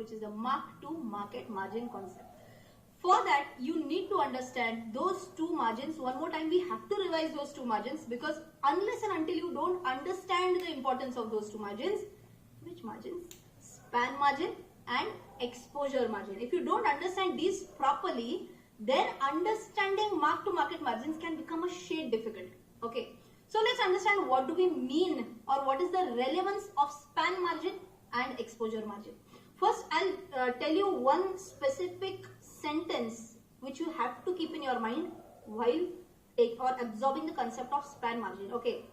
which is the mark to market margin concept. For that, you need to understand those two margins. One more time, we have to revise those two margins, because unless and until you don't understand the importance of those two margins, which margins? Span margin and exposure margin. If you don't understand these properly, then understanding mark to market margins can become a shade difficult. Okay. So let's understand what do we mean, or what is the relevance of span margin and exposure margin. First, I'll tell you one specific sentence which you have to keep in your mind while absorbing the concept of span margin. Okay,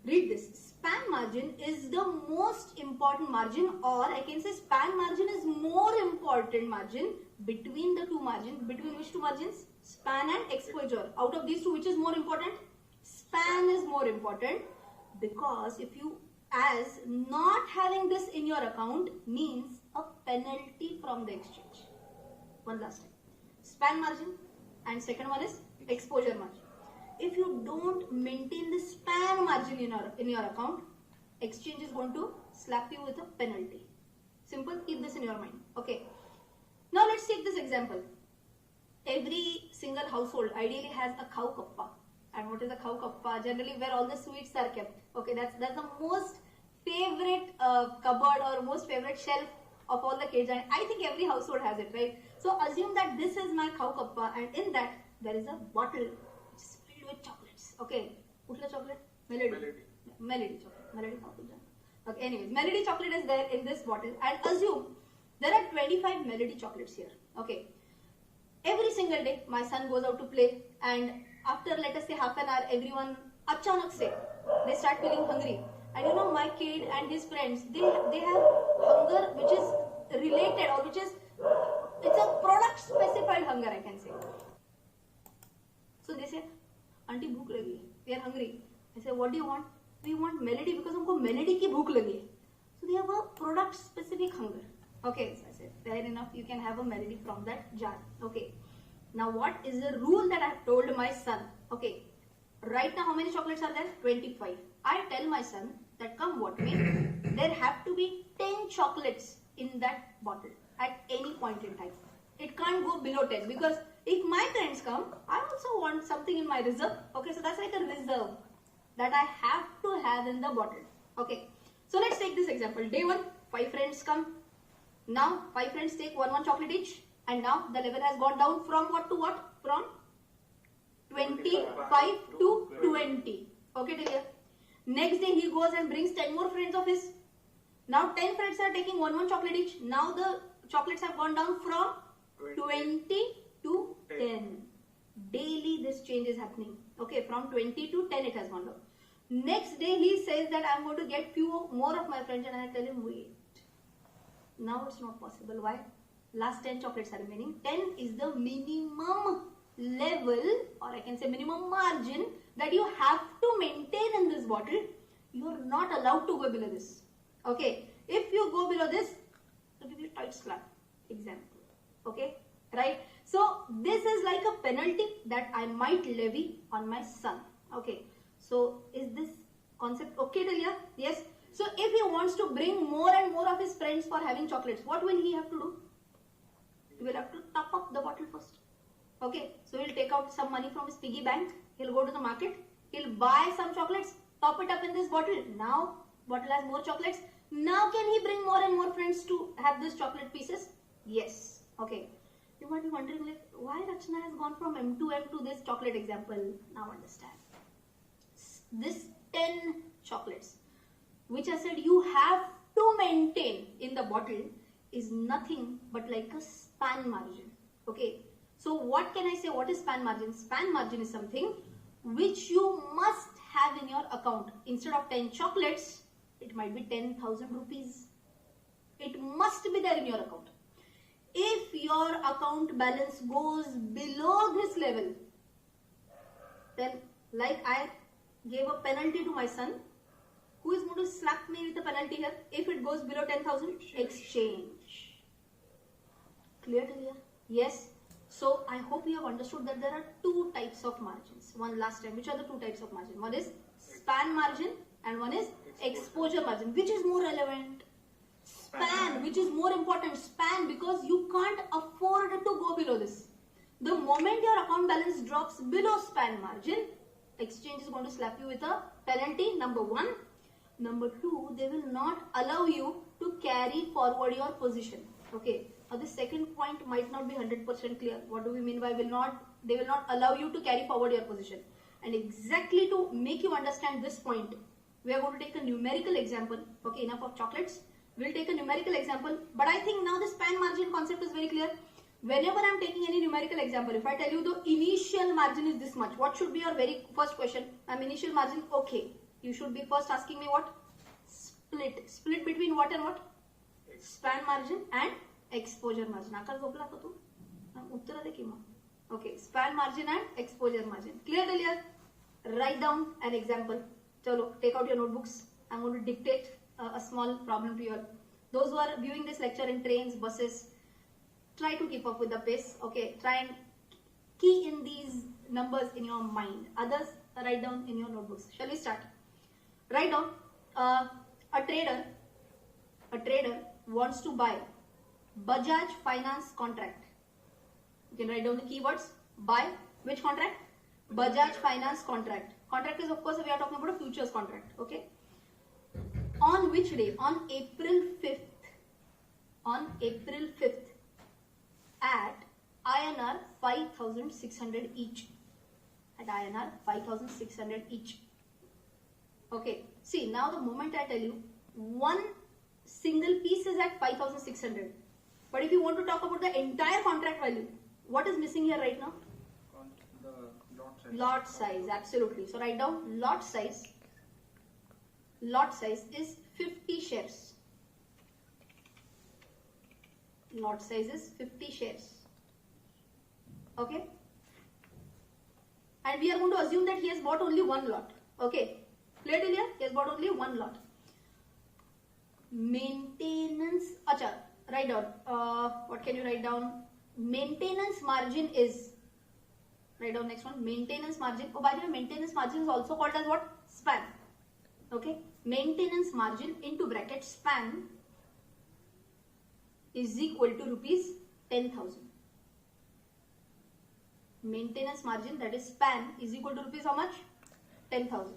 read this. Span margin is the most important margin, or I can say span margin is more important margin between the two margins. Between which two margins? Span and exposure. Out of these two, which is more important? Span is more important, because if you, as not having this in your account means a penalty from the exchange. One last time. Span margin, and second one is exposure margin. If you don't maintain the span margin in your account, exchange is going to slap you with a penalty. Simple, keep this in your mind. Okay. Now let's take this example. Every single household ideally has a cow kappa. And what is a cow kappa? Generally where all the sweets are kept. Okay, that's the most favorite cupboard or most favorite shelf of all the kids, and I think every household has it, right? So assume that this is my cow kappa, and in that there is a bottle which is filled with chocolates. Okay, Utla chocolate? Melody chocolate. Melody chocolate. Okay, anyways, Melody chocolate is there in this bottle, and assume there are 25 Melody chocolates here. Okay, every single day my son goes out to play, and after, let us say, half an hour, everyone achanak se they start feeling hungry. And you know, my kid and his friends, they have hunger which is related, or which is, it's a product specified hunger, I can say. So they say, auntie bhook lagi hai, we are hungry. I say, what do you want? We want Melody, because humko Melody ki bhook lagi hai. So they have a product specific hunger. Okay, so I said, fair enough, you can have a Melody from that jar. Okay. Now what is the rule that I have told my son? Okay, right now how many chocolates are there? 25. I tell my son that come what may, there have to be 10 chocolates in that bottle at any point in time. It can't go below 10, because if my friends come, I also want something in my reserve. Okay, so that's like a reserve that I have to have in the bottle. Okay, so let's take this example. Day 1, 5 friends come. Now 5 friends take one chocolate each. And now the level has gone down from what to what? From 25 to 20. Okay, till here. Next day he goes and brings 10 more friends of his. Now 10 friends are taking one chocolate each. Now the chocolates have gone down from 20 to 10. Daily this change is happening. Okay, from 20 to 10 it has gone down. Next day he says that I am going to get few more of my friends, and I tell him wait. Now it's not possible. Why? Last 10 chocolates are remaining. 10 is the minimum level, or I can say minimum margin that you have to maintain in this bottle. You are not allowed to go below this. Okay, if you go below this, I'll give you a tight slap. Example. Okay, right? So this is like a penalty that I might levy on my son. Okay, so is this concept okay till here? Yes. So if he wants to bring more and more of his friends for having chocolates, what will he have to do? He will have to top up the bottle first. Okay, so he'll take out some money from his piggy bank. He'll go to the market. He'll buy some chocolates, top it up in this bottle. Now, bottle has more chocolates. Now can he bring more and more friends to have these chocolate pieces? Yes. Okay. You might be wondering, like, why Rachna has gone from M to M to this chocolate example. Now understand. This 10 chocolates, which I said you have to maintain in the bottle, is nothing but like a span margin. Okay. So what can I say? What is span margin? Span margin is something which you must have in your account. Instead of 10 chocolates, it might be 10,000 rupees. It must be there in your account. If your account balance goes below this level, then like I gave a penalty to my son, who is going to slap me with a penalty here? If it goes below 10,000, exchange. Clear to here? Yes. So I hope you have understood that there are two types of margins. One last time, which are the two types of margin? One is span margin and one is exposure margin. Which is more relevant? span, which is more important, span, because you can't afford to go below this. The moment your account balance drops below span margin, exchange is going to slap you with a penalty, number one. Number two, they will not allow you to carry forward your position. Okay. Now the second point might not be 100% clear. What do we mean by they will not allow you to carry forward your position. And exactly to make you understand this point, we are going to take a numerical example. Okay, enough of chocolates. We'll take a numerical example. But I think now the span margin concept is very clear. Whenever I'm taking any numerical example, if I tell you the initial margin is this much, what should be your very first question? Initial margin, okay. You should be first asking me what? Split. Split between what and what? Span margin and exposure margin. Okay, span margin and exposure margin. Clear till here? Write down an example. Chalo, take out your notebooks. I'm going to dictate a small problem to you all. Those who are viewing this lecture in trains, buses, try to keep up with the pace. Okay, try and key in these numbers in your mind. Others, write down in your notebooks. Shall we start? Write down. A trader wants to buy Bajaj Finance contract. You can write down the keywords. Buy which contract? Bajaj Finance contract. Contract is, of course, we are talking about a futures contract. Okay. On which day? On April 5th. On April 5th. At INR 5,600 each. At INR 5,600 each. Okay. See, now the moment I tell you, one single piece is at 5,600. But if you want to talk about the entire contract value, what is missing here right now? The lot size. Lot size, absolutely. So write down lot size. Lot size is 50 shares. Lot size is 50 shares. Okay. And we are going to assume that he has bought only one lot. Okay. Clear till here? He has bought only one lot. Maintenance. Acha, write down. What can you write down? Maintenance margin is. Write down next one. Maintenance margin. Oh, by the way, maintenance margin is also called as what? Span. Okay. Maintenance margin into bracket span is equal to rupees 10,000. Maintenance margin, that is span, is equal to rupees how much? 10,000.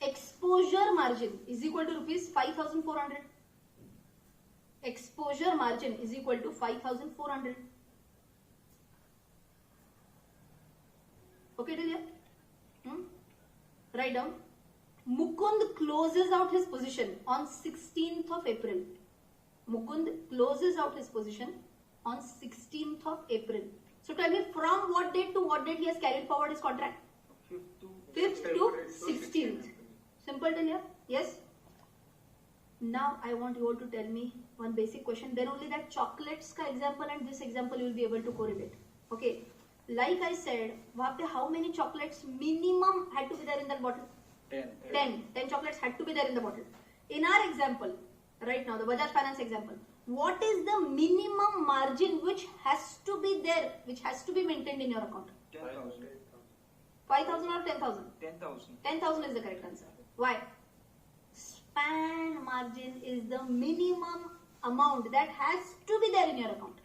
Exposure margin is equal to rupees 5,400. Exposure margin is equal to 5,400. Okay till here? Write down. Mukund closes out his position on 16th of April. Mukund closes out his position on 16th of April. So tell me, from what date to what date he has carried forward his contract? 5th to 16th. Simple till here? Yes? Now I want you all to tell me one basic question. Then only that chocolates ka example and this example you will be able to correlate. Okay. Like I said, how many chocolates minimum had to be there in that bottle? 10 chocolates had to be there in the bottle. In our example, right now, the Bajaj Finance example, what is the minimum margin which has to be there, which has to be maintained in your account? 10,000. 5,000 or 10,000? 10,000. 10,000 is the correct answer. Why? Span margin is the minimum amount that has to be there in your account.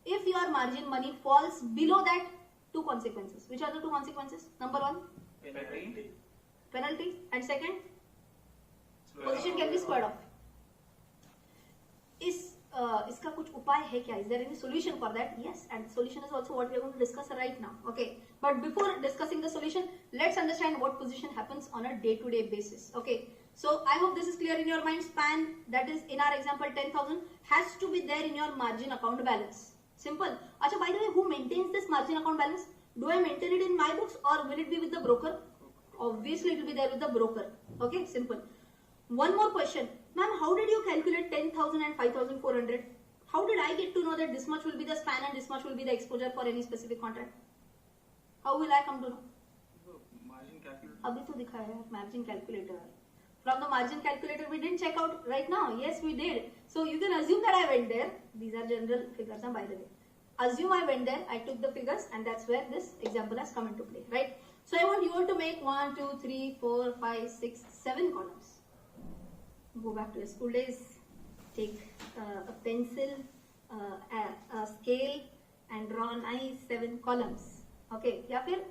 If your margin money falls below that, two consequences. Which are the two consequences? Number one, penalty, and second, position can be squared off. Iska kuch upay hai kya? Is there any solution for that? Yes, and the solution is also what we are going to discuss right now. Okay, but before discussing the solution, let's understand what position happens on a day-to-day basis. Okay, so I hope this is clear in your mind. Span, that is in our example 10,000, has to be there in your margin account balance. Simple. Acha, by the way, who maintains this margin account balance? Do I maintain it in my books or will it be with the broker? Obviously, it will be there with the broker. Okay, simple. One more question. Ma'am, how did you calculate 10,000 and 5,400? How did I get to know that this much will be the span and this much will be the exposure for any specific contract? How will I come to know? Margin calculator. Abhi to dikha hai, margin calculator. From the margin calculator, we didn't check out right now. Yes, we did. So you can assume that I went there. These are general figures, by the way. Assume I went there, I took the figures, and that's where this example has come into play, right? So I want you all to make 1, 2, 3, 4, 5, 6, 7 columns. Go back to your school days. take a pencil, a scale and draw nice 7 columns. Okay, या फिर